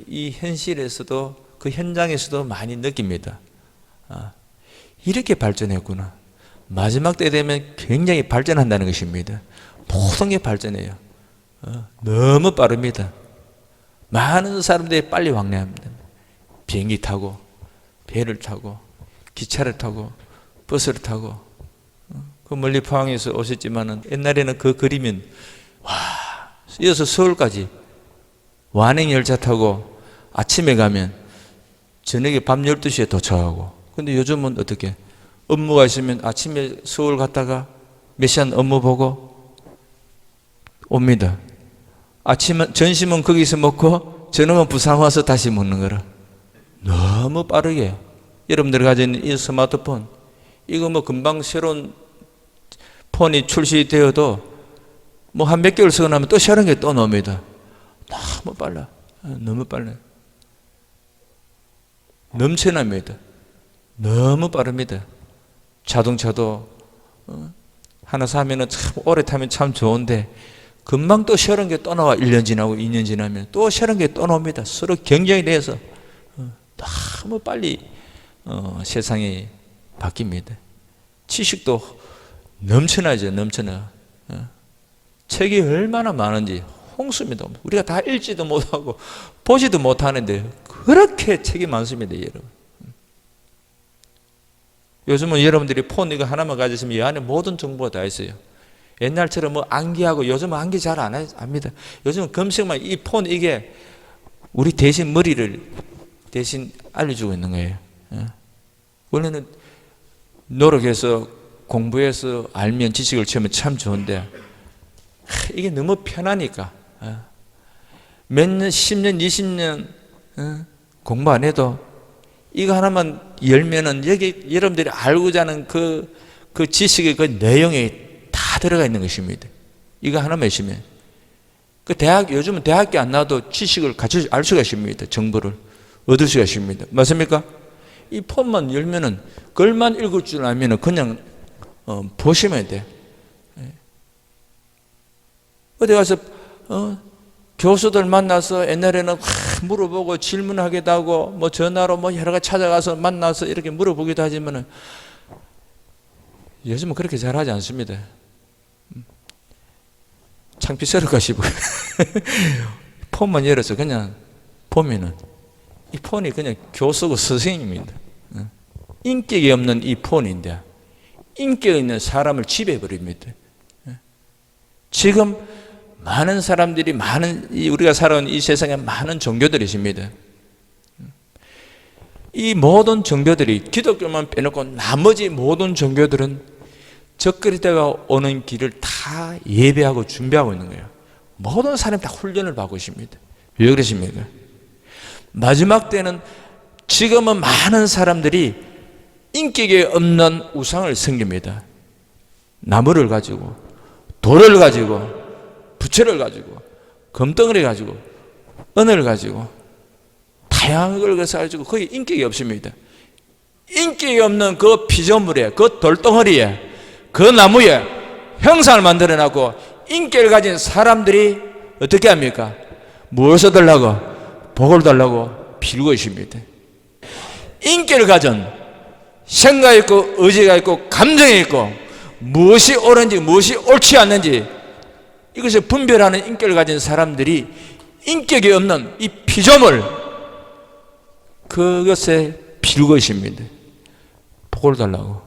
이 현실에서도 그 현장에서도 많이 느낍니다. 이렇게 발전했구나. 마지막 때 되면 굉장히 발전한다는 것입니다. 모든 게 발전해요. 너무 빠릅니다. 많은 사람들이 빨리 왕래합니다. 비행기 타고, 배를 타고, 기차를 타고, 버스를 타고. 그 멀리 포항에서 오셨지만은 옛날에는 그 그리면 이어서 서울까지 완행 열차 타고 아침에 가면 저녁에 밤 12시에 도착하고. 근데 요즘은 어떻게? 업무가 있으면 아침에 서울 갔다가 몇 시간 업무 보고 옵니다. 점심은 거기서 먹고 저녁은 부산 와서 다시 먹는 거라. 너무 빠르게 여러분들이 가지고 있는 이 스마트폰, 이거 뭐 금방 새로운 폰이 출시되어도 뭐 한 몇 개월 쓰고 나면 또 새로운 게 또 나옵니다. 너무 빨라. 너무 빨라요. 넘쳐납니다. 너무 빠릅니다. 자동차도 하나 사면은 참 오래 타면 참 좋은데 금방 또 새로운 게 또 나와. 1년 지나고 2년 지나면 또 새로운 게 또 나옵니다. 서로 경쟁이 돼서 너무 빨리 세상이 바뀝니다. 지식도 넘쳐나죠. 넘쳐나. 책이 얼마나 많은지 홍수입니다. 우리가 다 읽지도 못하고 보지도 못하는데 그렇게 책이 많습니다, 여러분. 요즘은 여러분들이 폰 이거 하나만 가지시면 이 안에 모든 정보가 다 있어요. 옛날처럼 뭐 암기하고, 요즘은 암기 잘 안 합니다. 요즘은 검색만, 이 폰 이게 우리 대신 머리를 대신 알려주고 있는 거예요. 원래는 노력해서 공부해서 알면 지식을 채우면 참 좋은데 이게 너무 편하니까 몇 년, 10년, 20년 공부 안 해도 이거 하나만 열면은 여기 여러분들이 알고자 하는 그 지식의 그 내용이 다 들어가 있는 것입니다. 이거 하나만 있으면. 요즘은 대학교 안 나와도 지식을 같이 알 수가 있습니다. 정보를 얻을 수가 있습니다. 맞습니까? 이 폰만 열면은 그걸만 읽을 줄 알면은 그냥 보시면 돼. 어디 가서 교수들 만나서 옛날에는 물어보고 질문하기도 하고 뭐 전화로 뭐 여러 가지 찾아가서 만나서 이렇게 물어보기도 하지만은 요즘은 그렇게 잘하지 않습니다. 창피 썰을까 싶어요. 폰만 열어서 그냥 보면은 이 폰이 그냥 교수고 선생님입니다. 인격이 없는 이 폰인데 인격 있는 사람을 지배해버립니다. 지금 많은 사람들이 우리가 살아온 이 세상에 많은 종교들이 있습니다. 이 모든 종교들이 기독교만 빼놓고 나머지 모든 종교들은 적그리 때가 오는 길을 다 예배하고 준비하고 있는 거예요. 모든 사람이 다 훈련을 받고 있습니다. 왜 그러십니까? 마지막 때는 지금은 많은 사람들이 인격이 없는 우상을 섬깁니다. 나무를 가지고, 돌을 가지고, 부채를 가지고, 금덩어리 가지고, 은을 가지고 다양한 걸 가지고 거기 인격이 없습니다. 인격이 없는 그 피조물에, 그 돌덩어리에, 그 나무에 형상을 만들어놨고 인격을 가진 사람들이 어떻게 합니까? 무엇을 달라고? 복을 달라고 빌고 있습니다. 인격을 가진 생각이 있고 의지가 있고 감정이 있고 무엇이 옳은지 무엇이 옳지 않는지 이것을 분별하는 인격을 가진 사람들이 인격이 없는 이 피조물 그것에 빌고 있습니다. 복을 달라고.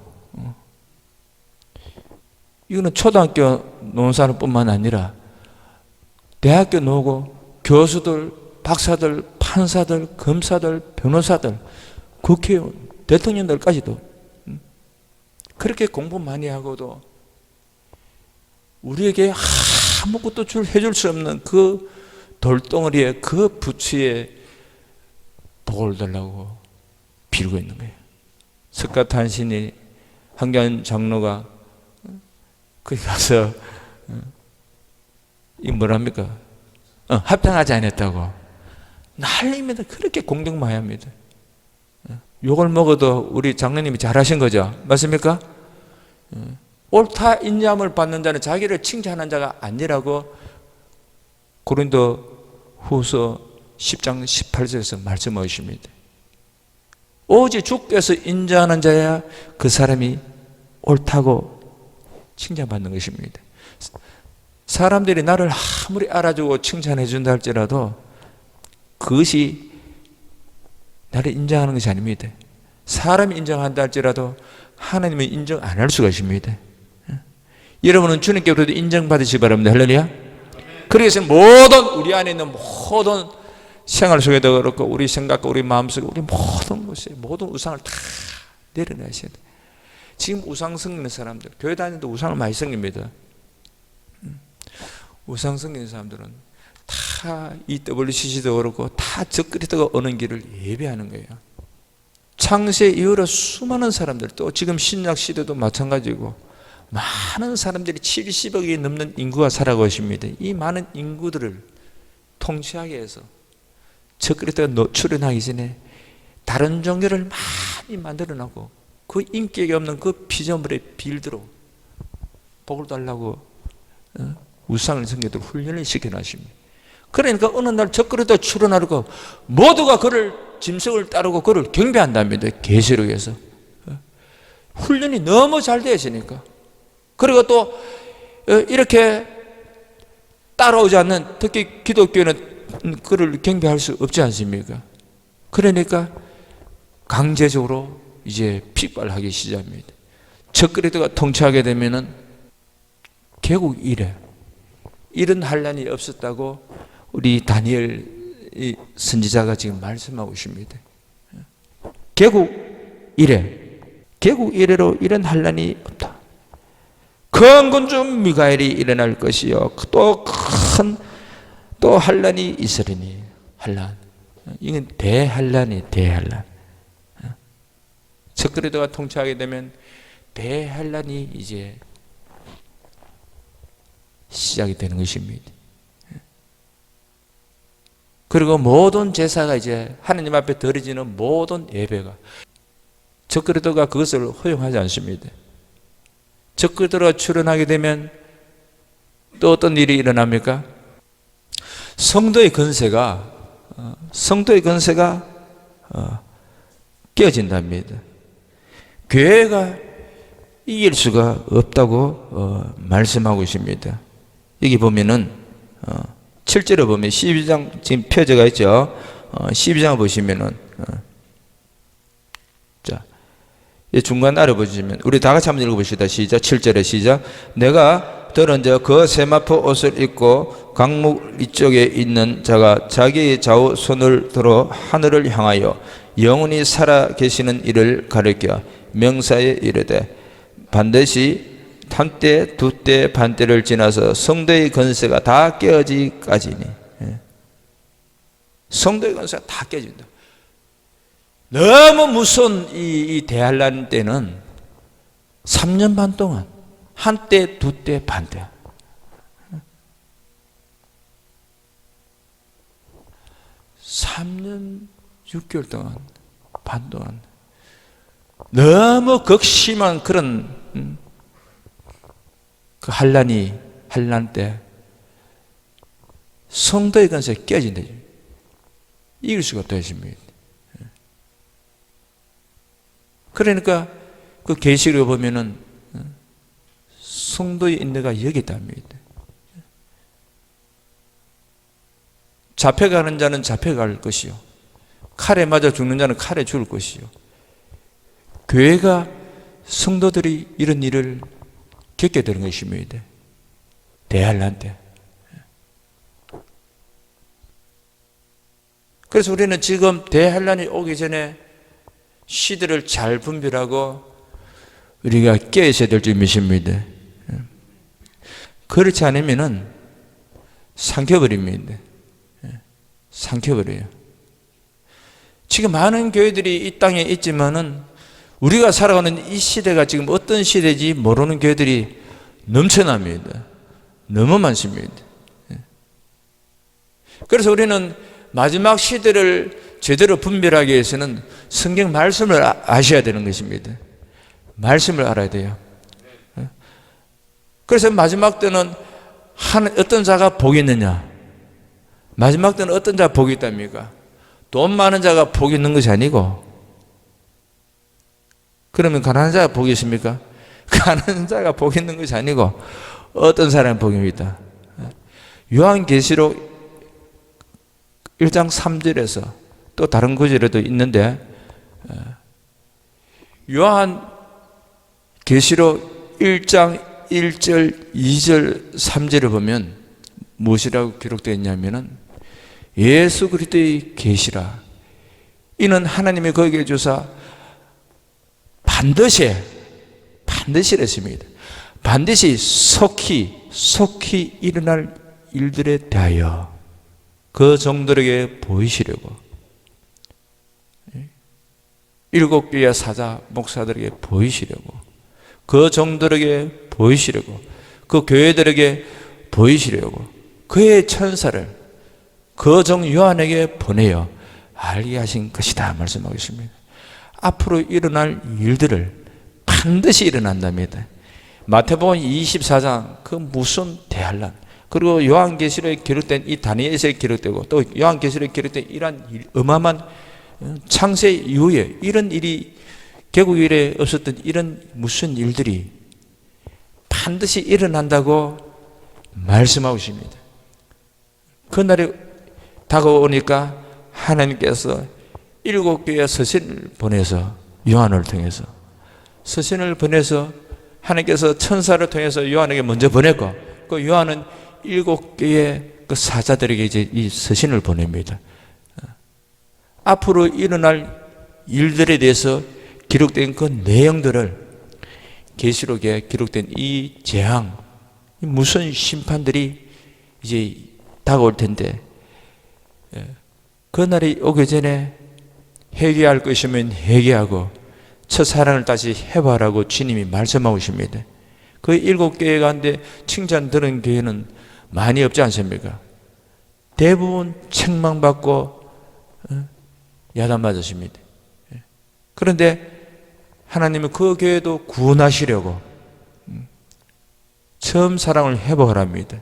이거는 초등학교 논사람뿐만 아니라 대학교 나오고 교수들, 박사들, 판사들, 검사들, 변호사들, 국회의원, 대통령들까지도 그렇게 공부 많이 하고도 우리에게 아무것도 해줄 수 없는 그 돌덩어리에 그 부츠에 복을 달라고 빌고 있는 거예요. 석가탄신이 황교안 장로가 거기 가서 이 뭐랍니까? 합당하지 않았다고 난리입니다. 그렇게 공격 많이 합니다. 욕을 먹어도 우리 장로님이 잘하신 거죠. 맞습니까? 옳다 인정함을 받는 자는 자기를 칭찬하는 자가 아니라고 고린도 후서 10장 18절에서 말씀하십니다. 오직 주께서 인정하는 자야 그 사람이 옳다고 칭찬받는 것입니다. 사람들이 나를 아무리 알아주고 칭찬해 준다 할지라도 그것이 나를 인정하는 것이 아닙니다. 사람이 인정한다 할지라도 하나님은 인정 안 할 수가 있습니다. 여러분은 주님께로도 인정받으시기 바랍니다. 할렐루야. 그래서 우리 안에 있는 모든 생활 속에도 그렇고 우리 생각과 우리 마음속에 우리 모든 곳에 모든 우상을 다 내려놔야셔야 돼요. 지금 우상 섬기는 사람들, 교회 다니는데 우상을 많이 섬깁니다. 우상 섬기는 사람들은 다 EWCC도 그렇고 다 적그리스도가 오는 길을 예배하는 거예요. 창세 이후로 수많은 사람들, 또 지금 신약 시대도 마찬가지고 많은 사람들이 70억이 넘는 인구가 살아가고 있습니다. 이 많은 인구들을 통치하게 해서 적그리스도가 출현하기 전에 다른 종교를 많이 만들어놓고 그 인격이 없는 그 피조물의 빌드로 복을 달라고 우상을 섬기도록 훈련을 시켜놨습니다. 그러니까 어느 날 적그리스도가 출현하고 모두가 그를 짐승을 따르고 그를 경배한답니다. 계시록에서 훈련이 너무 잘 되어 있으니까. 그리고 또 이렇게 따라오지 않는, 특히 기독교는 그를 경배할 수 없지 않습니까? 그러니까 강제적으로 이제 핍박하기 시작합니다. 적그리스도가 통치하게 되면은 개국 이래 이런 환란이 없었다고 우리 다니엘 선지자가 지금 말씀하고 있습니다. 개국 이래로 이런 환란이 없다. 큰 군중 미가엘이 일어날 것이요 또 환란이 있으리니. 환란, 이건 대환란이 대환란. 적그리스도가 통치하게 되면 대환란이 이제 시작이 되는 것입니다. 그리고 모든 제사가 이제 하나님 앞에 드려지는 모든 예배가, 적그리스도가 그것을 허용하지 않습니다. 적그리스도가 출현하게 되면 또 어떤 일이 일어납니까? 성도의 건세가 깨어진답니다. 교회가 이길 수가 없다고 말씀하고 있습니다. 여기 보면은 7절에 보면 12장 지금 펴져가 있죠. 12장을 보시면은 자, 중간 아래 보시면 우리 다 같이 한번 읽어봅시다. 시작. 7절에 시작. 내가 들은 그 세마포 옷을 입고 강목 이쪽에 있는 자가 자기의 좌우 손을 들어 하늘을 향하여 영원히 살아 계시는 이를 가리켜 명사에 이르되 반드시 한때 두때 반때를 지나서 성도의 건세가 다 깨어지기까지니. 성도의 건세가 다 깨진다. 너무 무서운 이 대환란 때는 3년 반 동안 한때 두때 반때 3년 6개월 동안 반 동안 너무 극심한 그런 그 환란 때 성도의 건세가 깨진다. 이길 수가 없다 했습니다. 그러니까 그 계시록에 보면은 성도의 인내가 여기 있답니다. 잡혀가는 자는 잡혀갈 것이요 칼에 맞아 죽는 자는 칼에 죽을 것이요. 교회가 성도들이 이런 일을 겪게 되는 것입니다. 대환란 때. 그래서 우리는 지금 대환란이 오기 전에 시대를 잘 분별하고 우리가 깨어있어야 될 줄 믿습니다. 그렇지 않으면은 삼켜버립니다. 삼켜버려요. 지금 많은 교회들이 이 땅에 있지만은 우리가 살아가는 이 시대가 지금 어떤 시대인지 모르는 교회들이 넘쳐납니다. 너무 많습니다. 그래서 우리는 마지막 시대를 제대로 분별하기 위해서는 성경 말씀을 아셔야 되는 것입니다. 말씀을 알아야 돼요. 그래서 마지막 때는 어떤 자가 복이 있느냐? 마지막 때는 어떤 자가 복이 있답니까? 돈 많은 자가 복이 있는 것이 아니고, 그러면 가난한 자가 복이 있습니까? 가난한 자가 복이 있는 것이 아니고 어떤 사람이 복이 있다. 요한계시록 1장 3절에서 또 다른 구절에도 있는데, 요한계시록 1장 1절, 2절, 3절을 보면 무엇이라고 기록되어 있냐면은 예수 그리스도의 계시라. 이는 하나님이 거기에 주사 반드시 했습니다. 반드시 속히 일어날 일들에 대하여 그 종들에게 보이시려고, 일곱 교회 사자 목사들에게 보이시려고, 그 종들에게 보이시려고, 그 교회들에게 보이시려고 그의 천사를 그 종 요한에게 보내어 알게 하신 것이다 말씀하고 있습니다. 앞으로 일어날 일들을 반드시 일어난답니다. 마태복음 24장 그 무슨 대환란, 그리고 요한계시록에 기록된 이 다니엘서에 기록되고 또 요한계시록에 기록된 이러한 어마어마한 창세 이후에 이런 일이 개국 이래 없었던 이런 무슨 일들이 반드시 일어난다고 말씀하고 있습니다. 그날이 다가오니까 하나님께서 7교회 서신을 보내서 요한을 통해서 서신을 보내서 하나님께서 천사를 통해서 요한에게 먼저 보냈고, 그 요한은 7교회 그 사자들에게 이제 이 서신을 보냅니다. 앞으로 일어날 일들에 대해서 기록된 그 내용들을 계시록에 기록된 이 재앙, 무슨 심판들이 이제 다가올 텐데, 그날이 오기 전에 회개할 것이면 회개하고 첫사랑을 다시 해봐라고 주님이 말씀하고 계십니다. 그 7교회 가운데 칭찬 들은 교회는 많이 없지 않습니까? 대부분 책망받고 야단맞으십니다. 그런데 하나님은 그 교회도 구원하시려고 처음 사랑을 회복하랍니다.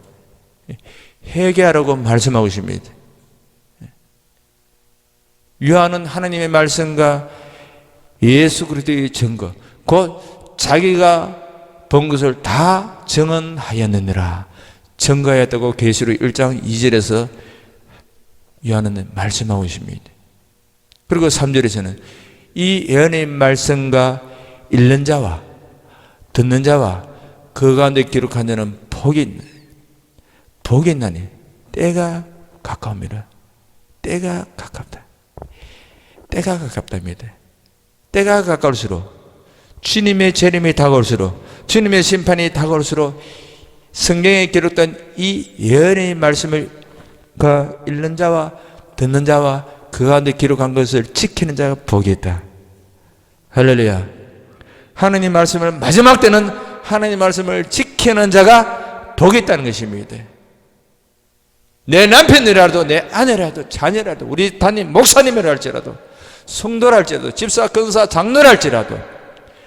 회개하라고 말씀하고 계십니다. 요한은 하나님의 말씀과 예수 그리스도의 증거, 곧 자기가 본 것을 다 증언하였느니라 증거하였다고 계시록 1장 2절에서 요한은 말씀하고 계십니다. 그리고 3절에서는 이 예언의 말씀과 읽는 자와 듣는 자와 그 가운데 기록한 자는 복이 있나니 때가 가까웁니다. 때가 가깝다. 때가 가깝답니다. 때가 가까울수록, 주님의 재림이 다가올수록, 주님의 심판이 다가올수록 성경에 기록된 이 예언의 말씀을 읽는 자와 듣는 자와 그 가운데 기록한 것을 지키는 자가 복이 있다. 할렐루야. 하나님 말씀을 마지막 때는 하나님 말씀을 지키는 자가 복이 있다는 것입니다. 내 남편이라도 내 아내라도 자녀라도 우리 담임 목사님이라 할지라도 성도라 할지라도 집사 권사 장로라 할지라도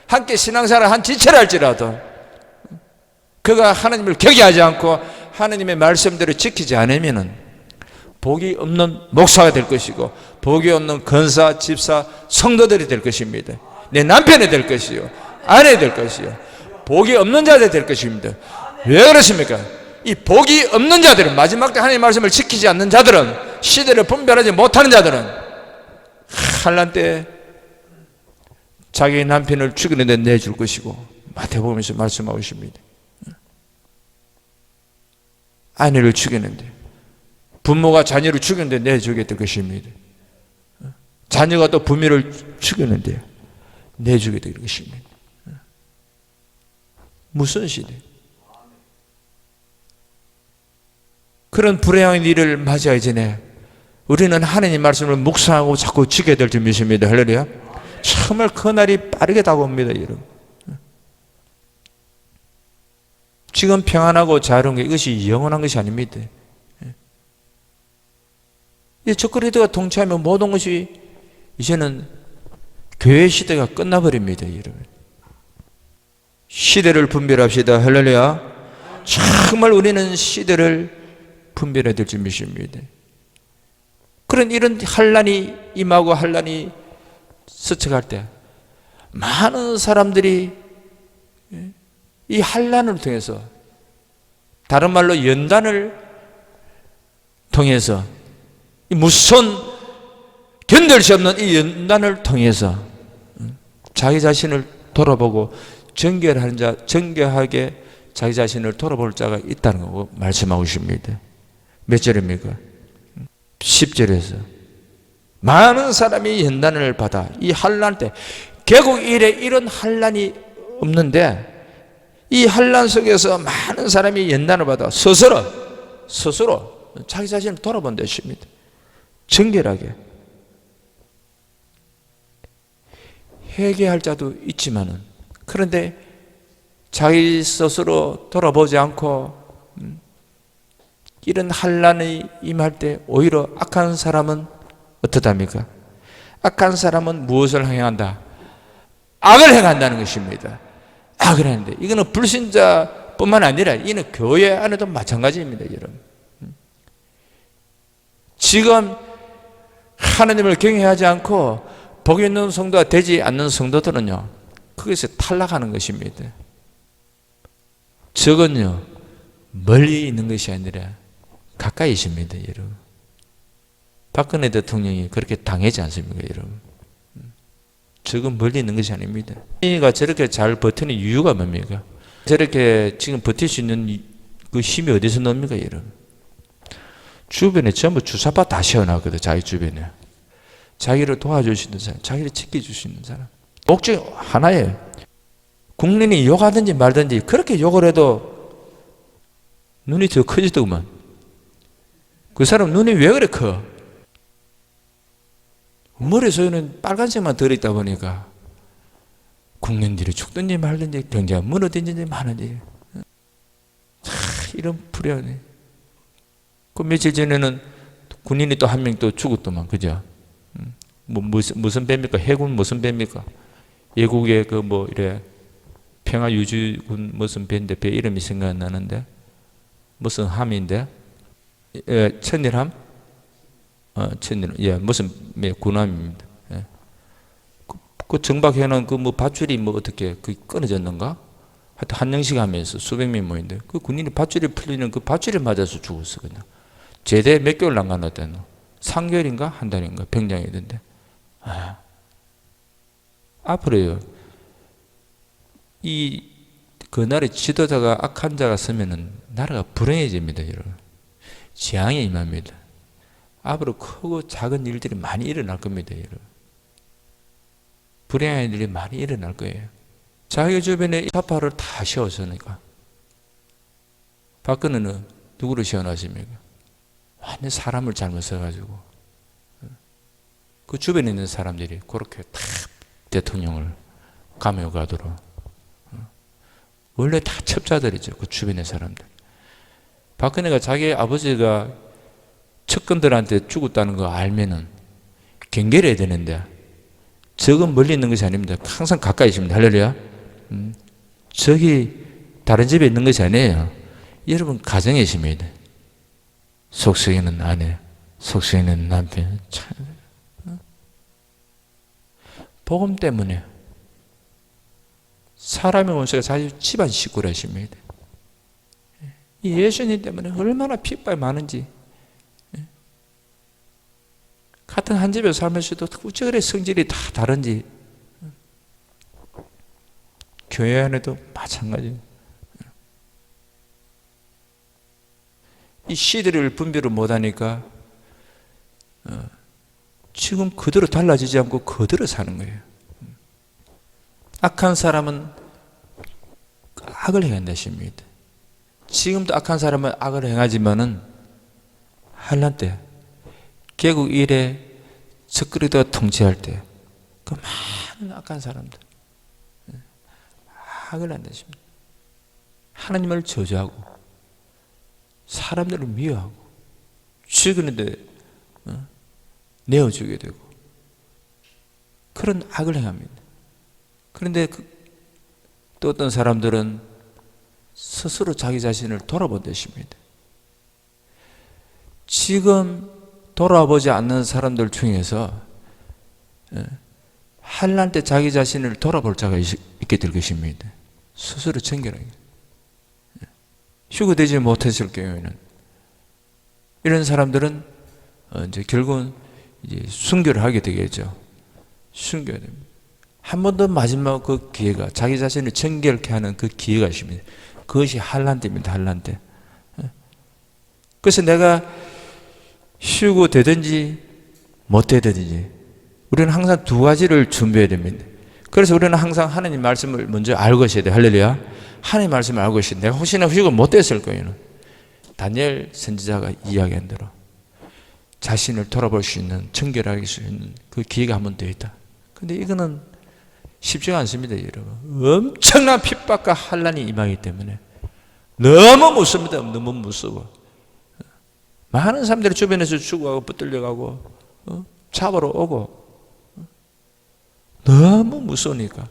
함께 신앙생활을 한 지체라 할지라도 그가 하나님을 경외하지 않고 하나님의 말씀대로 지키지 않으면 복이 없는 목사가 될 것이고 복이 없는 권사, 집사, 성도들이 될 것입니다. 내 남편이 될 것이요 아내 될 것이요 복이 없는 자들이 될 것입니다. 왜 그렇습니까? 이 복이 없는 자들은, 마지막 때 하나님의 말씀을 지키지 않는 자들은, 시대를 분별하지 못하는 자들은 환난 때 자기 남편을 죽이는데 내줄 것이고, 마태복음에서 말씀하고 있습니다. 아내를 죽이는데, 부모가 자녀를 죽이는데 내주게 될 것입니다. 자녀가 또 부모를 죽이는데 내주게 될 것입니다. 무슨 시대? 그런 불행한 일을 맞이하기 전에 우리는 하나님 말씀을 묵상하고 자꾸 지게 될 줄 믿습니다. 할렐루야. 정말 그날이 빠르게 다가옵니다, 여러분. 지금 평안하고 자유로운 게 이것이 영원한 것이 아닙니다. 이 적그리스도가 통치하면 모든 것이 이제는 교회 시대가 끝나버립니다, 여러분. 시대를 분별합시다. 할렐루야. 정말 우리는 시대를 분별해야 될 줄 믿습니다. 그런 이런 환란이 임하고 환란이 스쳐갈 때 많은 사람들이 이 환란을 통해서, 다른 말로 연단을 통해서, 이 무서운 견딜 수 없는 이 연단을 통해서 자기 자신을 돌아보고 정결하게 자기 자신을 돌아볼 자가 있다는 거 말씀하고 있습니다. 몇 절입니까? 10절에서 많은 사람이 연단을 받아 이 환난 때, 개국 이래 이런 환난이 없는데 이 환난 속에서 많은 사람이 연단을 받아 스스로 자기 자신을 돌아본다 했습니다. 정결하게. 회개할 자도 있지만은, 그런데 자기 스스로 돌아보지 않고 이런 환난이 임할 때 오히려 악한 사람은 어떻답니까? 악한 사람은 무엇을 행한다? 악을 행한다는 것입니다. 악을 하는데, 이거는 불신자뿐만 아니라 이는 교회 안에도 마찬가지입니다, 여러분. 지금 하나님을 경외하지 않고 복 있는 성도가 되지 않는 성도들은요, 거기서 탈락하는 것입니다. 저건요, 멀리 있는 것이 아니라 가까이 있습니다, 여러분. 박근혜 대통령이 그렇게 당하지 않습니까, 여러분? 저건 멀리 있는 것이 아닙니다. 이가 저렇게 잘 버티는 이유가 뭡니까? 저렇게 지금 버틸 수 있는 그 힘이 어디서 나옵니까, 여러분? 주변에 전부 주사파 다 세워놨거든, 자기 주변에. 자기를 도와줄 수 있는 사람, 자기를 지켜줄 수 있는 사람. 목적이 하나예요. 국민이 욕하든지 말든지 그렇게 욕을 해도 눈이 더 커지더구만. 그 사람 눈이 왜 그래 커? 머리 속에는 빨간색만 들어있다 보니까 국민들이 죽든지 말든지 경제가 무너지든지 마는지 이런 불안해. 그 며칠 전에는 군인이 또 한 명 또 죽었더만, 그죠? 무슨 배입니까? 해군 무슨 배입니까? 외국의 그 이래 평화유지군 무슨 배인데, 배 이름이 생각 안 나는데, 무슨 함인데, 천일함? 천일함, 무슨 군함입니다. 그 정박해놓은 그 밧줄이 어떻게 끊어졌는가? 하여튼 한영식 하면서 수백 명 모인데, 그 군인이 밧줄이 풀리는 그 밧줄에 맞아서 죽었어, 그냥. 제대 몇 개월 안 갔다는 3개월인가? 한 달인가? 병장이던데. 앞으로요, 그날의 지도자가 악한 자가 서면은 나라가 불행해집니다, 여러분. 재앙이 임합니다. 앞으로 크고 작은 일들이 많이 일어날 겁니다, 여러분. 불행한 일이 많이 일어날 거예요. 자기 주변에 좌파를 다 세웠으니까. 박근혜는 누구를 세워놨습니까? 완전 사람을 잘못 써가지고 그 주변에 있는 사람들이 그렇게 다 대통령을 감옥가도록, 원래 다 첩자들이죠, 그 주변의 사람들. 박근혜가 자기 아버지가 측근들한테 죽었다는 거 알면은 경계를 해야 되는데, 적은 멀리 있는 것이 아닙니다. 항상 가까이 있습니다. 할렐루야. 저기 다른 집에 있는 것이 아니에요. 여러분 가정에 있습니다. 속속에는 아내, 속속에는 남편. 복음 때문에 사람의 원수가 자기 집안 식구라 하십니다. 이 예수님 때문에 얼마나 핍박이 많은지. 같은 한 집에 살면서도 어쩌그래 성질이 다 다른지. 교회 안에도 마찬가지예요. 이 씨들을 분별을 못하니까 지금 그대로 달라지지 않고 그대로 사는 거예요. 악한 사람은 악을 행한다 하십니다. 지금도 악한 사람은 악을 행하지만은 환난 때, 개국 이래 적그리스도가 통치할 때 그 많은 악한 사람들 악을 한다 하십니다. 하나님을 저주하고 사람들을 미워하고 죽이는데 내어주게 되고 그런 악을 행합니다. 그런데 또 어떤 사람들은 스스로 자기 자신을 돌아본다십니다. 지금 돌아보지 않는 사람들 중에서 환난 때 자기 자신을 돌아볼 자가 있게 될 것입니다. 스스로 청결하게. 휴거되지 못했을 경우에는 이런 사람들은 이제 결국은 이제 순교를 하게 되겠죠. 순교해야 됩니다. 한 번 더 마지막 그 기회가, 자기 자신을 정결케 하는 그 기회가 있습니다. 그것이 환난 때입니다. 환난 때. 그래서 내가 휴거되든지 못되든지 우리는 항상 두 가지를 준비해야 됩니다. 그래서 우리는 항상 하나님 말씀을 먼저 알고 있어야 돼요. 할렐루야. 하나님 말씀을 알고 있어야 돼요. 내가 혹시나 휴거 못됐을 거에는 다니엘 선지자가 이야기한 대로 자신을 돌아볼 수 있는, 청결하게 할 수 있는 그 기회가 한 번 더 있다. 근데 이거는 쉽지가 않습니다, 여러분. 엄청난 핍박과 환난이 임하기 때문에 너무 무섭습니다. 너무 무서워. 많은 사람들이 주변에서 죽어가고 붙들려가고 잡으러 오고 너무 무서우니까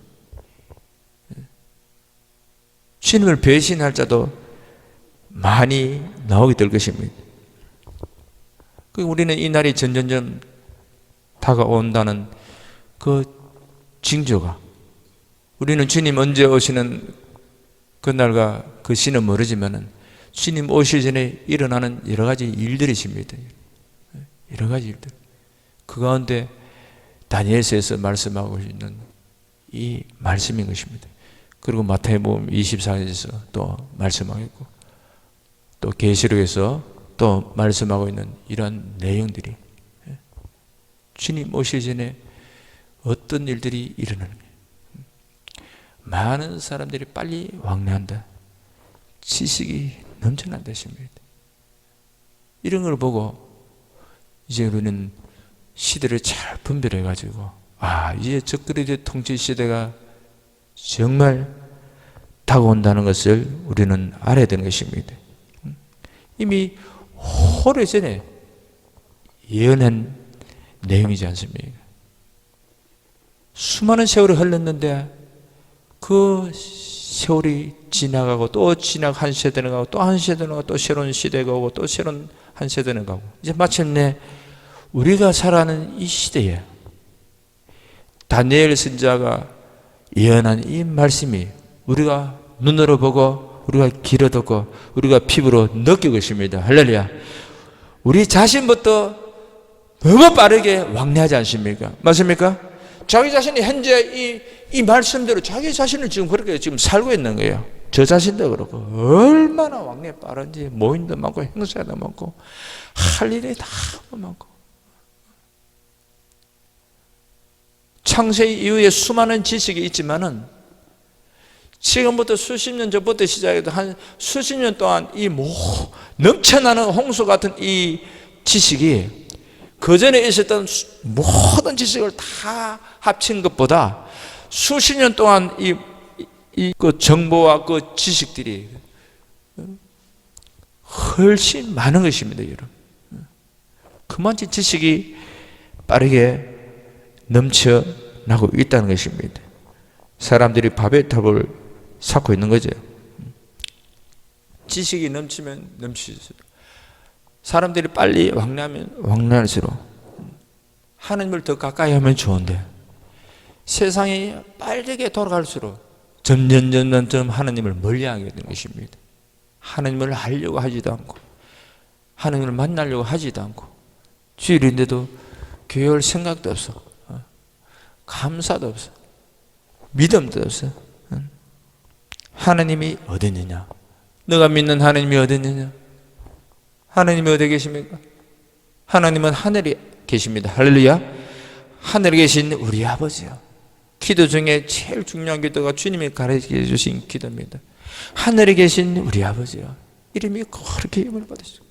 주님을 배신할 자도 많이 나오게 될 것입니다. 우리는 이 날이 점점점 다가온다는 그 징조가, 우리는 주님 언제 오시는 그날과 그 시는 모르지만은 주님 오시기 전에 일어나는 여러 가지 일들이 있습니다. 여러 가지 일들. 그 가운데 다니엘서에서 말씀하고 있는 이 말씀인 것입니다. 그리고 마태복음 24장에서 또 말씀하고 있고, 또 계시록에서 또 말씀하고 있는 이러한 내용들이 주님 오시기 전에 어떤 일들이 일어나는 거예요. 많은 사람들이 빨리 왕래한다. 지식이 넘쳐난다 싶습니다. 이런 걸 보고 이제 우리는 시대를 잘 분별해 가지고 이제 적그리스도의 통치 시대가 정말 다가온다는 것을 우리는 알아야 되는 것입니다. 이미 오래전에 예언한 내용이지 않습니까? 수많은 세월이 흘렀는데 그 세월이 지나가고 또 지나가 한 세대는 가고 또 한 세대는 가고 또 새로운 시대가 오고 또 새로운 한 세대는 가고, 이제 마침내 우리가 살아가는 이 시대에 다니엘 선지자가 예언한 이 말씀이 우리가 눈으로 보고 우리가 귀로 듣고 우리가 피부로 느끼고 있습니다. 할렐루야. 우리 자신부터 너무 빠르게 왕래하지 않습니까? 맞습니까? 자기 자신이 현재 이 말씀대로 자기 자신을 지금 그렇게 지금 살고 있는 거예요. 저 자신도 그렇고 얼마나 왕래 빠른지, 모임도 많고 행사도 많고 할 일이 다 많고, 창세 이후에 수많은 지식이 있지만은 지금부터 수십 년 전부터 시작해도 한 수십 년 동안 이 넘쳐나는 홍수 같은 이 지식이 그 전에 있었던 모든 지식을 다 합친 것보다 수십 년 동안 그 정보와 그 지식들이 훨씬 많은 것입니다, 여러분. 그만큼 지식이 빠르게 넘쳐나고 있다는 것입니다. 사람들이 밥의 탑을 쌓고 있는 거죠. 지식이 넘치면 넘치죠. 사람들이 빨리 왕래하면 왕래할수록 하나님을 더 가까이 하면 좋은데, 세상이 빠르게 돌아갈수록 점점 하나님을 멀리하게 되는 것입니다. 하나님을 하려고 하지도 않고 하나님을 만나려고 하지도 않고 주일인데도 교회 올 생각도 없어. 감사도 없어. 믿음도 없어. 하나님이 어디 있느냐? 너가 믿는 하나님이 어디 있느냐? 하나님이 어디 계십니까? 하나님은 하늘에 계십니다. 할렐루야. 하늘에 계신 우리 아버지요. 기도 중에 제일 중요한 기도가 주님이 가르쳐 주신 기도입니다. 하늘에 계신 우리 아버지요. 이름이 그렇게 힘을 받으시고,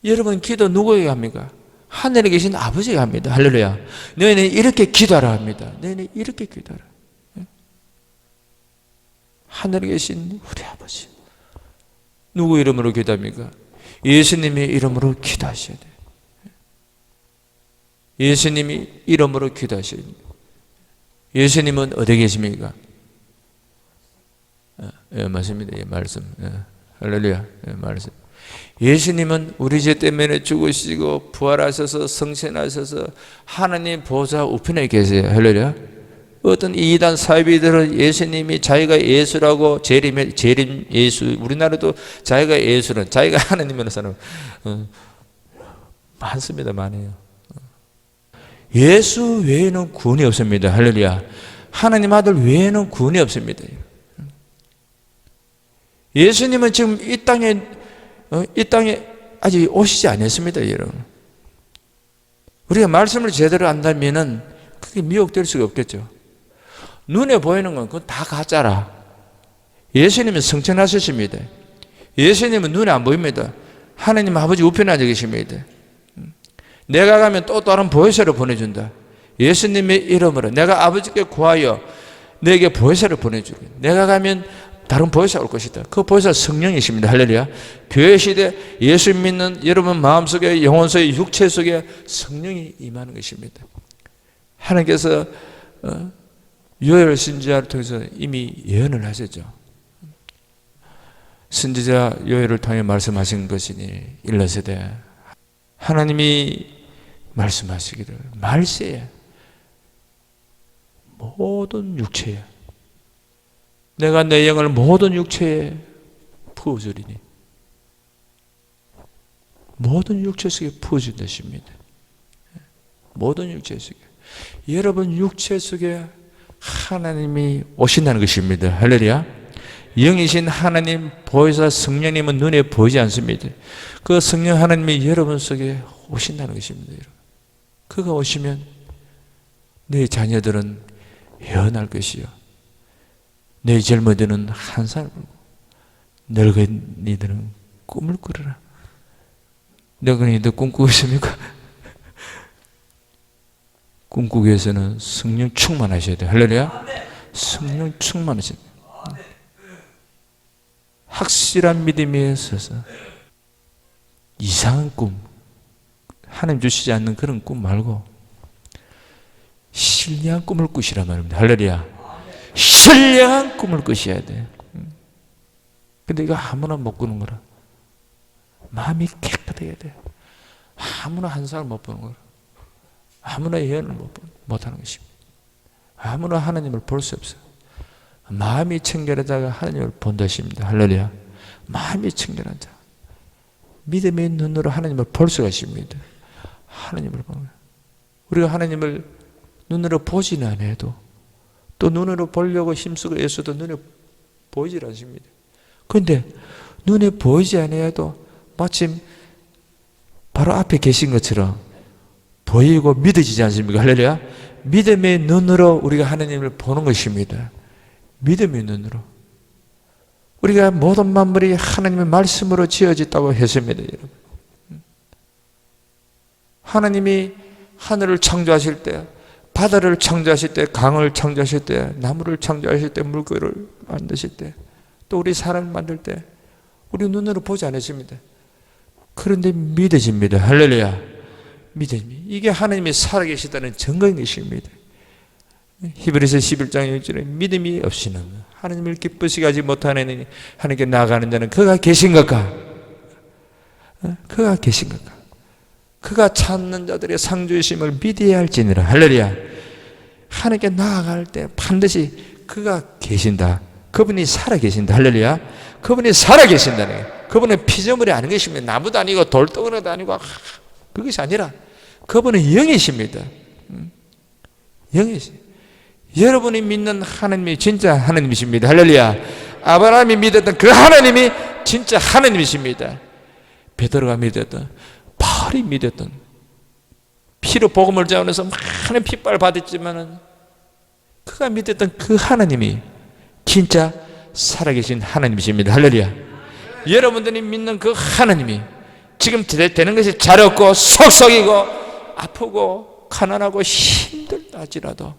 여러분 기도 누구에게 합니까? 하늘에 계신 아버지가 합니다. 할렐루야. 너희는 이렇게 기도하라 합니다. 너희는 이렇게 기도하라. 하늘에 계신 우리 아버지. 누구 이름으로 기도합니까? 예수님의 이름으로 기도하셔야 돼요. 예수님이 이름으로 기도하셔야 돼요. 예수님은 어디 계십니까? 예, 맞습니다. 예, 말씀. 예, 할렐루야. 예, 말씀. 예수님은 우리 죄 때문에 죽으시고 부활하셔서 성신하셔서 하나님 보좌 우편에 계세요. 할렐루야. 어떤 이단 사이비들은 예수님이 자기가 예수라고 재림 예수, 우리나라도 자기가 예수는 자기가 하나님이라는 사람 많습니다. 많아요. 예수 외에는 구원이 없습니다. 할렐루야. 하나님 아들 외에는 구원이 없습니다. 예수님은 지금 이 땅에 아직 오시지 않았습니다, 여러분. 우리가 말씀을 제대로 안다면은 그게 미혹될 수가 없겠죠. 눈에 보이는 건 그건 다 가짜라. 예수님은 성천하셨습니다. 예수님은 눈에 안 보입니다. 하나님 아버지 우편에 앉아 계십니다. 내가 가면 또 다른 보혜사를 보내준다. 예수님의 이름으로 내가 아버지께 구하여 내게 보혜사를 보내주게. 내가 가면 다른 보혜사 올 것이다. 그 보혜사 성령이십니다. 할렐루야. 교회 시대 예수 믿는 여러분 마음속에 영혼 속에 육체 속에 성령이 임하는 것입니다. 하나님께서 요엘 선지자를 통해서 이미 예언을 하셨죠. 선지자 요엘을 통해 말씀하신 것이니 일러세되 하나님이 말씀하시기를 말세에 모든 육체에 내가 내 영을 모든 육체에 부어주리니 모든 육체 속에 부어준다십니다. 모든 육체 속에 여러분 육체 속에 하나님이 오신다는 것입니다. 할렐루야. 영이신 하나님 보혜사 성령님은 눈에 보이지 않습니다. 그 성령 하나님이 여러분 속에 오신다는 것입니다. 그가 오시면 내 자녀들은 예언할 것이요 내 젊은이들은 한산을 불고 늙은이들은 꿈을 꾸리라. 늙은이들 꿈꾸고 있습니까? 꿈꾸기 위해서는 성령 충만하셔야 돼요. 할렐루야. 성령 충만하셔야 돼요. 확실한 믿음에 서서 이상한 꿈, 하나님 주시지 않는 그런 꿈 말고 신령한 꿈을 꾸시란 말입니다. 할렐루야. 신령한 꿈을 꾸셔야 돼. 근데 이거 아무나 못 꾸는 거라. 마음이 깨끗해야 돼. 아무나 한 사람 못 보는 거라. 아무나 예언을 못하는 것입니다. 아무나 하나님을 볼 수 없어요. 마음이 청결하다가 하나님을 본다십니다. 할렐루야. 마음이 청결한 자. 믿음의 눈으로 하나님을 볼 수가 있습니다. 하나님을 보는 거예요. 우리가 하나님을 눈으로 보지는 않아도 또 눈으로 보려고 힘쓰고 애써도 눈에 보이질 않습니다. 그런데 눈에 보이지 않아도 마침 바로 앞에 계신 것처럼 보이고 믿어지지 않습니까? 할렐루야. 믿음의 눈으로 우리가 하나님을 보는 것입니다. 믿음의 눈으로. 우리가 모든 만물이 하나님의 말씀으로 지어졌다고 했습니다. 여러분. 하나님이 하늘을 창조하실 때, 바다를 창조하실 때, 강을 창조하실 때, 나무를 창조하실 때, 물고기를 만드실 때, 또 우리 사람을 만들 때 우리 눈으로 보지 않았습니다. 그런데 믿어집니다. 할렐루야. 믿어집니다. 이게 하나님이 살아계시다는 증거인 것입니다. 히브리서 11장 6절에 믿음이 없이는 하나님을 기쁘시게 하지 못하는 하나님께 나아가는 자는 그가 계신가까? 그가 계신가까? 그가 찾는 자들의 상주이심을 믿어야 할지니라. 할렐루야. 하나님께 나아갈 때 반드시 그가 계신다. 그분이 살아계신다. 할렐루야. 그분이 살아계신다는 거예요. 그분은 피조물이 아닌 것입니다. 나무도 아니고 돌덩어리도 아니고 그것이 아니라 그분은 영이십니다. 영이십니다. 여러분이 믿는 하나님이 진짜 하나님이십니다. 할렐루야. 아브라함이 믿었던 그 하나님이 진짜 하나님이십니다. 베드로가 믿었던, 바울이 믿었던, 피로 복음을 전해서 많은 핏발 받았지만은 그가 믿었던 그 하나님이 진짜 살아계신 하나님이십니다. 할렐루야. 여러분들이 믿는 그 하나님이 지금 되는 것이 잘 없고 속썩이고 아프고 가난하고 힘들다 할지라도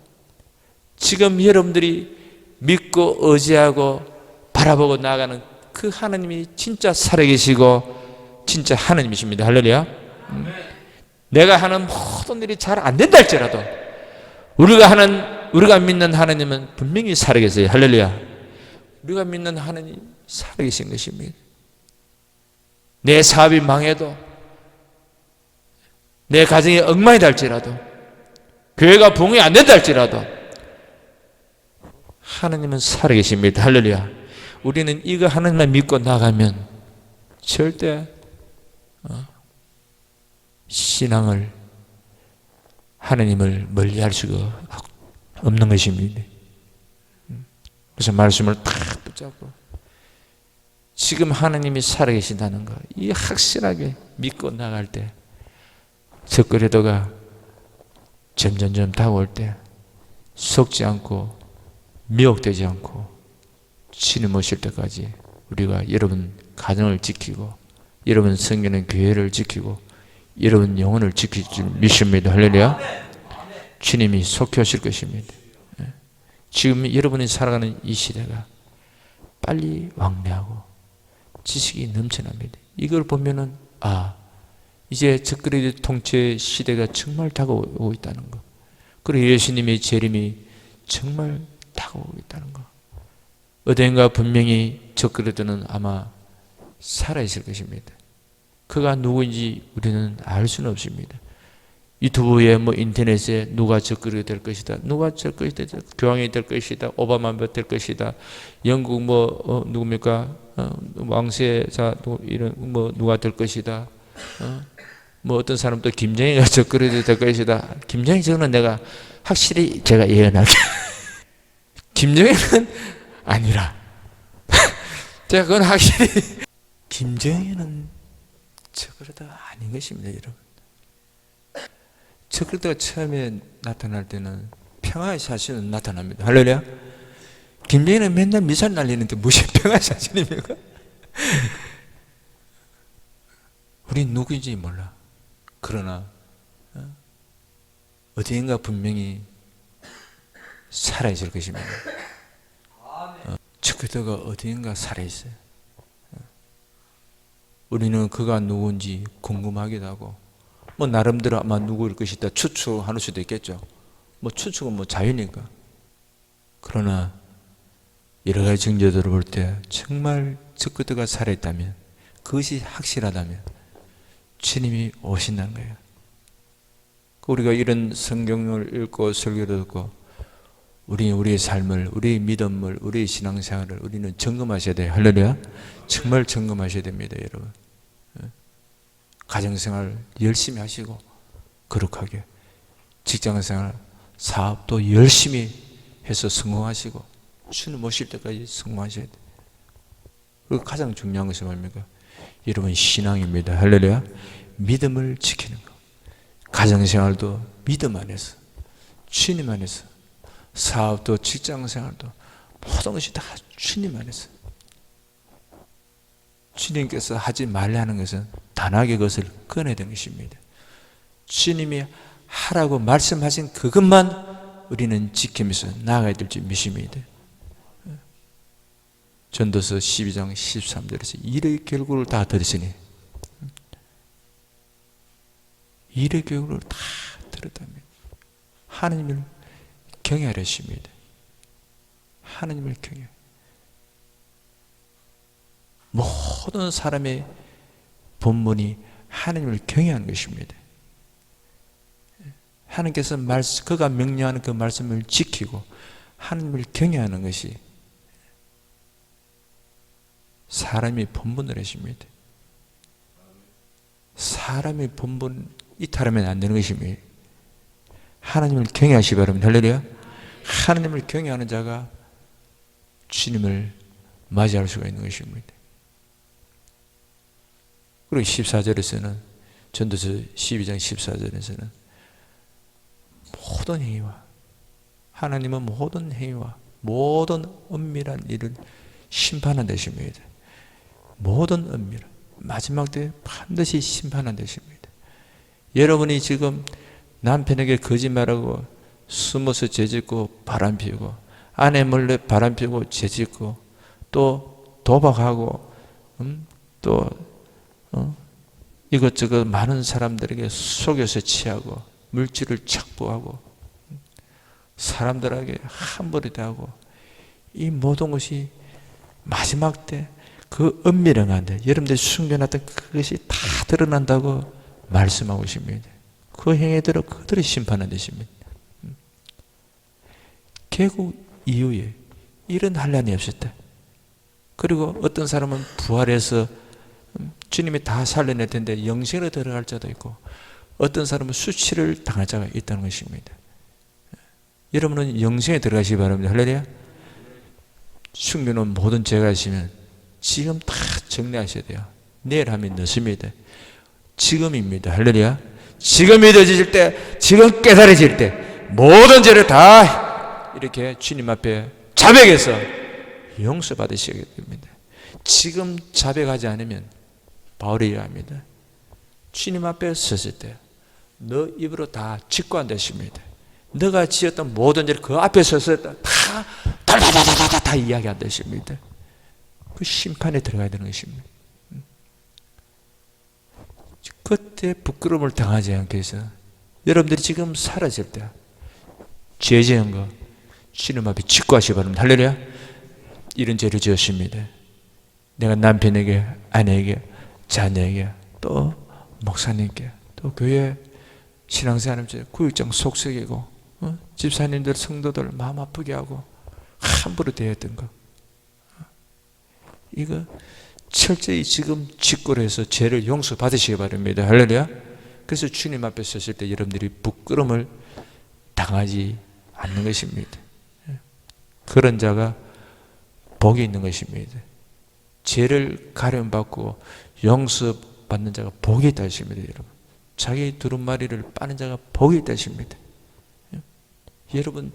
지금 여러분들이 믿고 의지하고 바라보고 나아가는 그 하나님이 진짜 살아계시고 진짜 하나님이십니다. 할렐루야. 내가 하는 모든 일이 잘 안 된다 할지라도 우리가 믿는 하나님은 분명히 살아계세요. 할렐루야. 우리가 믿는 하나님 살아계신 것입니다. 내 사업이 망해도, 내 가정이 엉망이 될지라도, 교회가 부흥이 안 된다 할지라도 하나님은 살아계십니다. 할렐루야. 우리는 이거 하나님만 믿고 나가면 절대 신앙을, 하나님을 멀리할 수가 없는 것입니다. 그래서 말씀을 탁 붙잡고 지금 하나님이 살아계신다는 거, 이 확실하게 믿고 나갈 때 적그리스도가 점점점 다가올 때 속지 않고 미혹되지 않고 주님 오실 때까지 우리가 여러분 가정을 지키고 여러분 성경의 교회를 지키고 여러분 영혼을 지킬 줄 믿습니다. 할렐루야. 주님이 속히 오실 것입니다. 지금 여러분이 살아가는 이 시대가 빨리 왕래하고 지식이 넘쳐납니다. 이걸 보면은 이제 적그리스도 통치 시대가 정말 다가오고 있다는 거. 그리고 예수님의 재림이 정말 다가오고 있다는 거. 어딘가 분명히 적그리스도는 아마 살아있을 것입니다. 그가 누구인지 우리는 알 수는 없습니다. 유튜브에 인터넷에 누가 적그리스도 될 것이다, 누가 적그리스도 교황이 될 것이다, 오바마 될 것이다, 영국 누굽니까 왕세자 이런 누가 될 것이다, 어떤 사람도 김정희가 적그리스도 될 것이다. 김정희 저는 내가 확실히 제가 예언할게. 김정희는 아니라 제가 그건 확실히 김정희는 적그리스도가 아닌 것입니다. 여러분, 적그리스도가 처음에 나타날 때는 평화의 사실은 나타납니다. 할렐루야. 김정희는 맨날 미사일 날리는데 무슨 평화의 사실입니까? 우린 누구인지 몰라. 그러나 어디인가 분명히 살아있을 것입니다. 적그리스도가 어디인가 살아있어요. 우리는 그가 누구인지 궁금하기도 하고 나름대로 아마 누구일 것이다 추측할 수도 있겠죠. 추측은 자유니까. 그러나 여러 가지 증거들을 볼 때 정말 적그리스도가 살아있다면, 그것이 확실하다면 주님이 오신다는 거예요. 우리가 이런 성경을 읽고 설교를 듣고 우리의 삶을, 우리의 믿음을, 우리의 신앙생활을 우리는 점검하셔야 돼요. 할렐루야. 정말 점검하셔야 됩니다, 여러분. 가정생활 열심히 하시고 거룩하게, 직장생활, 사업도 열심히 해서 성공하시고 주님 오실 때까지 성공하셔야 돼요. 그리고 가장 중요한 것이 뭡니까? 여러분 신앙입니다. 할렐루야. 믿음을 지키는 것. 가정생활도 믿음 안에서, 주님 안에서, 사업도 직장생활도 모든 것이 다 주님 안에서. 주님께서 하지 말라는 것은 단하게 그것을 꺼내야 되는 것입니다. 주님이 하라고 말씀하신 그것만 우리는 지키면서 나아가야 될 줄 믿습니다. 전도서 12장 13절에서 일의 결국을 다 들으시니, 일의 결국을 다 들었다면 하나님을 경외하려 하십니다. 하나님을 경외. 모든 사람의 본문이 하나님을 경외하는 것입니다. 하나님께서 그가 명령하는 그 말씀을 지키고 하나님을 경외하는 것이 사람의 본분을 하십니다. 사람의 본분 이탈하면 안 되는 것입니다. 하나님을 경외하시기 바랍니다. 할렐루야. 하나님을 경외하는 자가 주님을 맞이할 수가 있는 것입니다. 그리고 14절에서는, 전도서 12장 14절에서는 모든 행위와, 하나님은 모든 행위와 모든 은밀한 일을 심판한다 하십니다. 모든 은밀한, 마지막 때 반드시 심판한다 하십니다. 여러분이 지금 남편에게 거짓말하고 숨어서 죄짓고 바람 피우고, 아내 몰래 바람 피우고 죄짓고, 또 도박하고, 이것저것 많은 사람들에게 속여서 취하고 물질을 착보하고 사람들에게 함부로 대하고, 이 모든 것이 마지막 때 그 그 은밀한데 여러분들이 숨겨놨던 그것이 다 드러난다고 말씀하고 있습니다. 그 행위에 들어 그들을 심판하는 것입니다. 개국 이후에 이런 환란이 없었다. 그리고 어떤 사람은 부활해서 주님이 다 살려낼 텐데 영생으로 들어갈 자도 있고, 어떤 사람은 수치를 당할 자가 있다는 것입니다. 여러분은 영생에 들어가시기 바랍니다. 할렐루야. 숨겨놓은 모든 죄가 있으면 지금 다 정리하셔야 돼요. 내일 하면 늦습니다. 지금입니다. 할렐루야. 지금 믿어질 때, 지금 깨달아질 때 모든 죄를 다 이렇게 주님 앞에 자백해서 용서받으시게 됩니다. 지금 자백하지 않으면 바울이 이야기합니다. 주님 앞에 섰을 때 너 입으로 다 직고한다 했습니다. 너가 지었던 모든 죄를 그 앞에 섰을 때 다 이야기한다 했습니다. 그 심판에 들어가야 되는 것입니다. 그때 부끄러움을 당하지 않기 위해서 여러분들이 지금 사라질 때 죄 지은 거 주님 앞에 직고하시기 바랍니다. 할렐루야. 이런 죄를 지었습니다. 내가 남편에게, 아내에게, 자녀에게, 또 목사님께, 또 교회 신앙생활하면서 구역장 속썩이고 집사님들, 성도들 마음 아프게 하고 함부로 대했던 거, 이거 철저히 지금 직고를 해서 죄를 용서받으시기 바랍니다. 할렐루야. 그래서 주님 앞에 섰을 때 여러분들이 부끄러움을 당하지 않는 것입니다. 그런 자가 복이 있는 것입니다. 죄를 가려움받고 용서받는 자가 복이 있다 하십니다. 여러분, 자기 두루마리를 빠는 자가 복이 있다 하십니다. 여러분,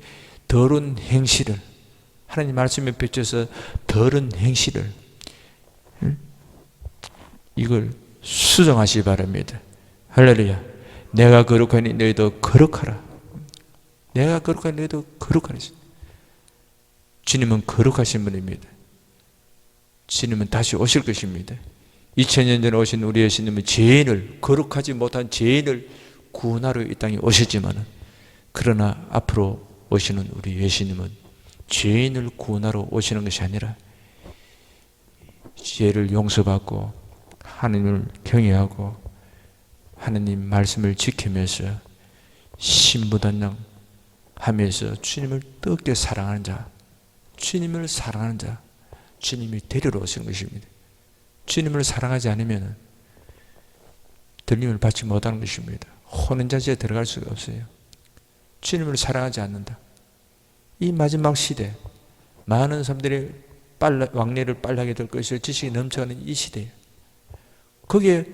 더러운 행실을, 하나님 말씀에 비춰서 더러운 행실을, 이걸 수정하시기 바랍니다. 할렐루야. 내가 거룩하니 너희도 거룩하라. 내가 거룩하니 너희도 거룩하라. 주님은 거룩하신 분입니다. 주님은 다시 오실 것입니다. 2000년 전에 오신 우리 예수님은 죄인을, 거룩하지 못한 죄인을 구원하러 이 땅에 오셨지만, 그러나 앞으로 오시는 우리 예수님은 죄인을 구원하러 오시는 것이 아니라 죄를 용서받고 하나님을 경외하고 하나님 말씀을 지키면서 신부단장하면서 주님을 뜨겁게 사랑하는 자, 주님을 사랑하는 자, 주님이 데리러 오시는 것입니다. 주님을 사랑하지 않으면 들림을 받지 못하는 것입니다. 혼인자지에 들어갈 수가 없어요. 주님을 사랑하지 않는다. 이 마지막 시대, 많은 사람들이 왕래를 빨리 하게 될 것이요 지식이 넘쳐가는 이 시대에, 거기에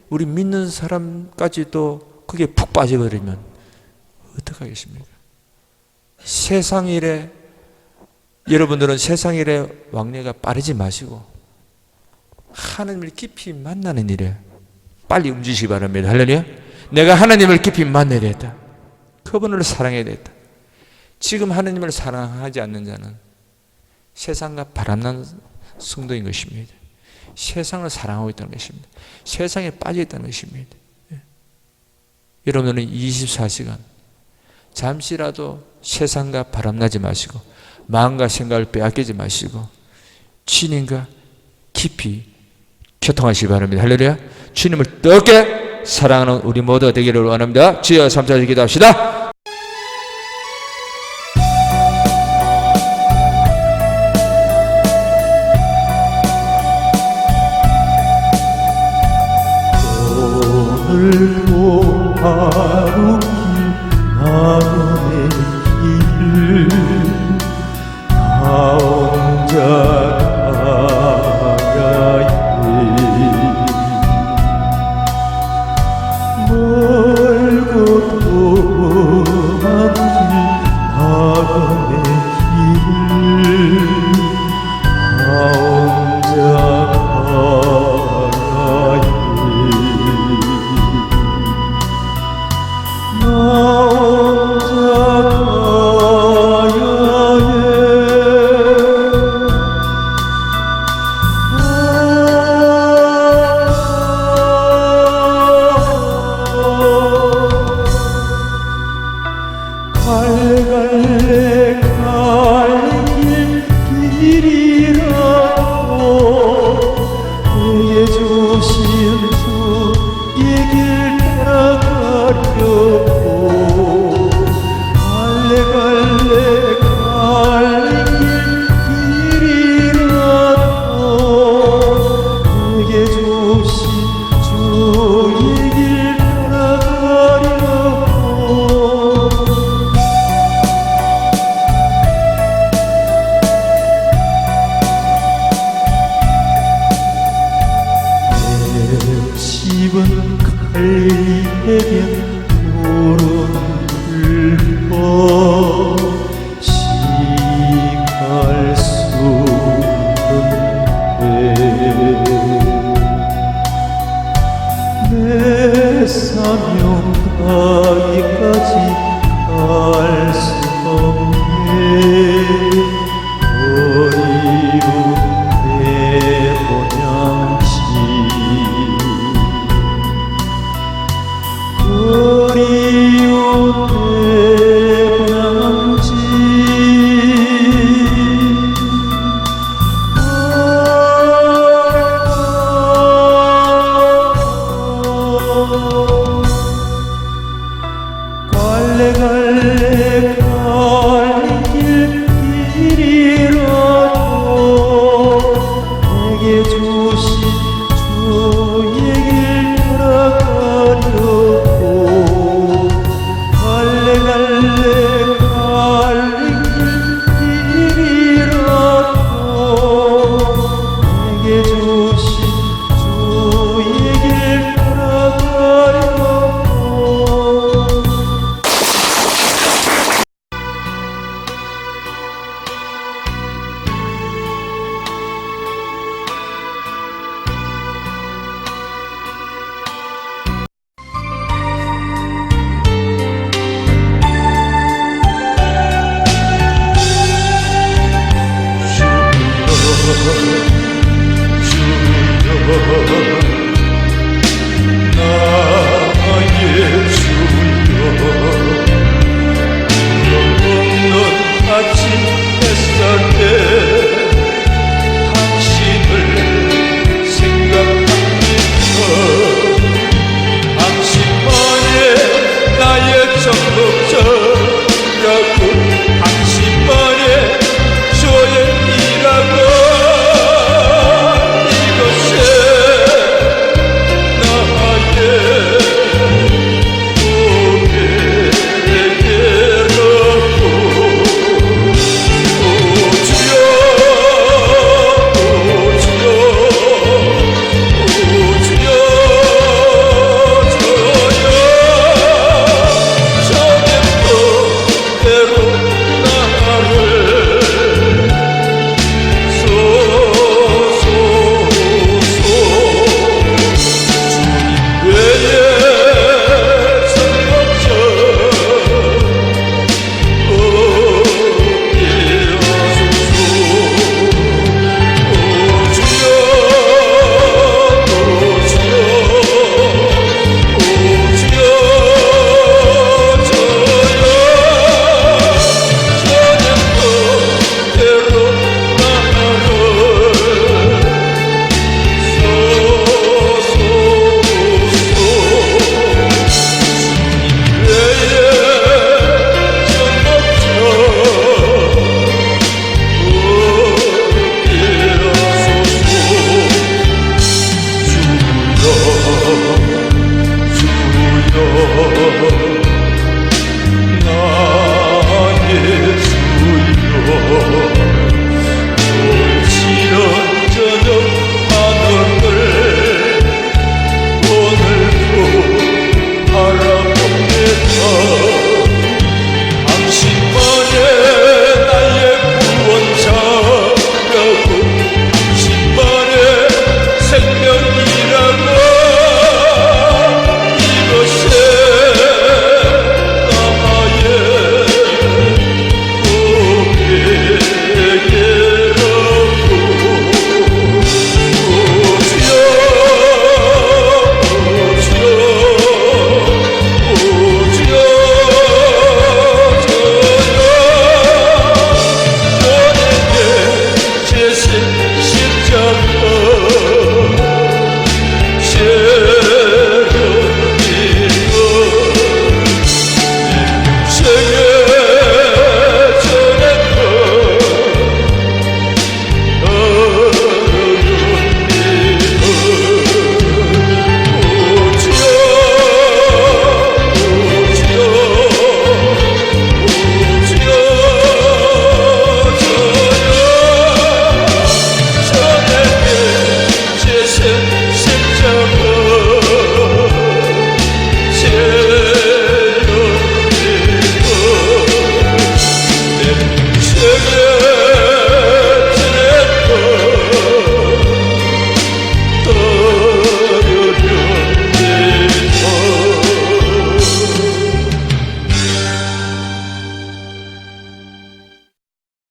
우리 믿는 사람까지도 거기에 푹 빠져버리면 어떡하겠습니까? 세상 일에, 여러분들은 세상 일에 왕래가 빠르지 마시고 하나님을 깊이 만나는 일에 빨리 움직이시기 바랍니다. 할렐루야. 내가 하나님을 깊이 만나야 되겠다. 그분을 사랑해야 되겠다. 지금 하나님을 사랑하지 않는 자는 세상과 바람난 성도인 것입니다. 세상을 사랑하고 있다는 것입니다. 세상에 빠져 있다는 것입니다. 여러분들은 24시간 잠시라도 세상과 바람나지 마시고 마음과 생각을 빼앗기지 마시고 주님과 깊이 교통하시기 바랍니다. 할렐루야. 주님을 뜨겁게 사랑하는 우리 모두가 되기를 원합니다. 주여, 3차 기도합시다. 오늘도 하루 나의 길을 나 혼자 가야 해. 멀고 험한 나의 길을 나 혼자 가야 해. 갈갈래 갈길 길이라고 오신 주의 길 따라가려고 할례가